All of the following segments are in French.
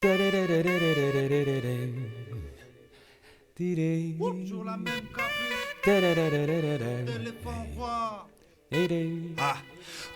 Toujours la même capuche, d'éléphant roi. Ah.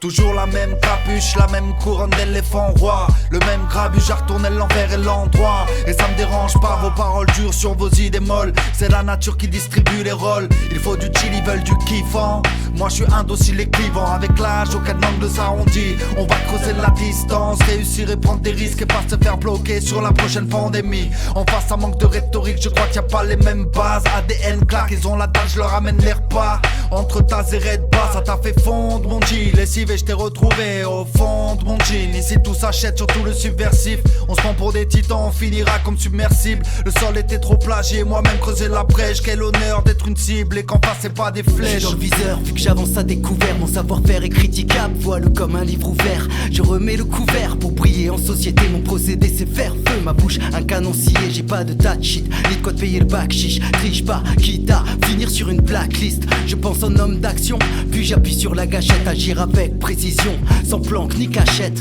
Toujours la même capuche, la même couronne d'éléphant roi. Le même grabuge à retourner l'envers et l'endroit. Et ça me dérange pas, vos paroles dures sur vos idées molles. C'est la nature qui distribue les rôles. Il faut du chill, ils veulent du kiffant. Moi je suis indocile et clivant. Avec l'âge, aucun angle ça on dit. On va creuser la distance, réussir et prendre des risques. Et pas se faire bloquer sur la prochaine pandémie. En face ça manque de rhétorique, je crois qu'il n'y a pas les mêmes bases. ADN claque, ils ont la dalle, je leur amène les repas. Entre Taz et Red Bass, ça t'a fait fondre mon deal. Et je t'ai retrouvé au fond de mon jean. Ici tout s'achète, surtout le subversif. On se prend pour des titans, on finira comme submersible. Le sol était trop plagié, moi-même creuser la brèche. Quel honneur d'être une cible et qu'en face c'est pas des flèches. J'ai dans le viseur, vu que j'avance à découvert. Mon savoir-faire est critiquable, vois-le comme un livre ouvert. Je remets le couvert pour briller en société. Mon procédé c'est faire feu, ma bouche un canon scié. J'ai pas de tas de shit, ni de quoi te payer le bac chiche. Triche pas, quitte à finir sur une blacklist. Je pense en homme d'action, puis j'appuie sur la gâchette. Agir avec précision, sans planque ni cachette.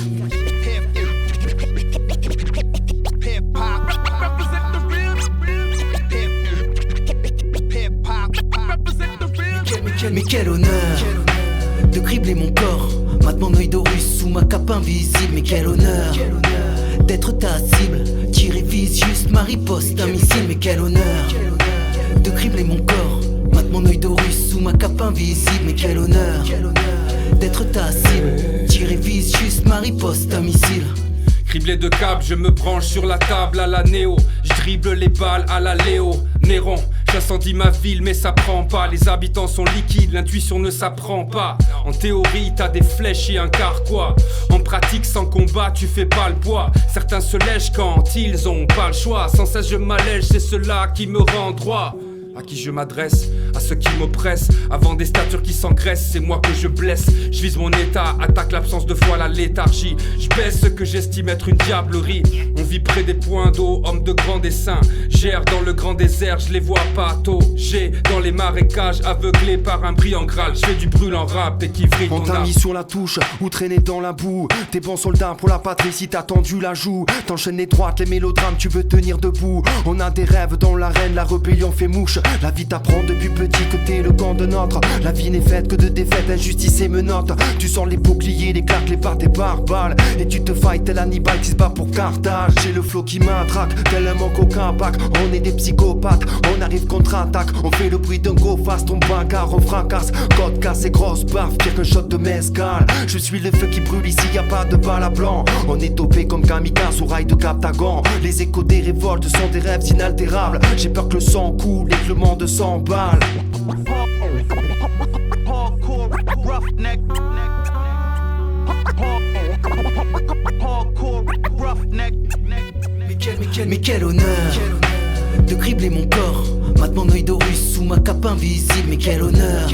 Mais quel honneur de cribler mon corps, maintenant mon œil d'Horus sous ma cape invisible. Mais quel honneur d'être ta cible, tirer vise juste ma riposte, un missile. Mais quel honneur de cribler mon corps, maintenant mon œil d'Horus sous ma cape invisible. Mais quel honneur d'être ta cible, tirer vise juste ma riposte, un missile. Criblé de câbles, je me branche sur la table à la Néo. Je dribble les balles à la Léo. Néron, j'incendies ma ville mais ça prend pas. Les habitants sont liquides, l'intuition ne s'apprend pas. En théorie t'as des flèches et un carquois. En pratique sans combat tu fais pas le poids. Certains se lèchent quand ils ont pas le choix. Sans cesse je m'allège, c'est cela qui me rend droit. À qui je m'adresse, à ceux qui m'oppressent. Avant des statures qui s'engraissent, c'est moi que je blesse. Je vise mon état, attaque l'absence de foi, la léthargie. Je baisse ce que j'estime être une diablerie. On vit près des points d'eau, homme de grand dessein. J'erre dans le grand désert, je les vois pas tôt. J'ai dans les marécages, aveuglé par un brillant graal. Je fais du brûlant rap et qui vrille ton âme. On t'a mis sur la touche, ou traîné dans la boue. T'es bon soldat pour la patrie si t'as tendu la joue. T'enchaînes les droites, les mélodrames, tu veux tenir debout. On a des rêves dans l'arène, la rébellion fait mouche. La vie t'apprend depuis petit que t'es le camp de notre. La vie n'est faite que de défaites, injustice et menottes. Tu sors les boucliers, les claques, les barres des barbares. Et tu te fight tel Hannibal qui se bat pour Carthage. J'ai le flow qui m'attraque, tellement qu'aucun pack. On est des psychopathes, on arrive contre-attaque. On fait le bruit d'un go fast, on bagarre, on fracasse. Code casse et grosse baffe, pire qu'un shot de mezcal. Je suis le feu qui brûle ici, y a pas de balle à blanc. On est topé comme kamikaze au rail de Captagon. Les échos des révoltes sont des rêves inaltérables. J'ai peur que le sang coule et que le monde s'emballe. Mais quel honneur de cribler mon corps, maintenant mon œil d'Horus sous ma cape invisible. Mais quel honneur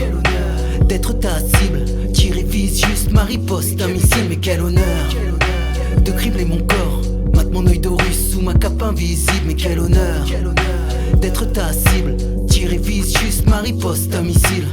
d'être ta cible, tirer vise juste ma riposte, un missile. Mais quel honneur de cribler mon corps, maintenant mon œil d'Horus sous ma cape invisible. Mais quel honneur d'être ta cible, tirer vise juste ma riposte, un missile.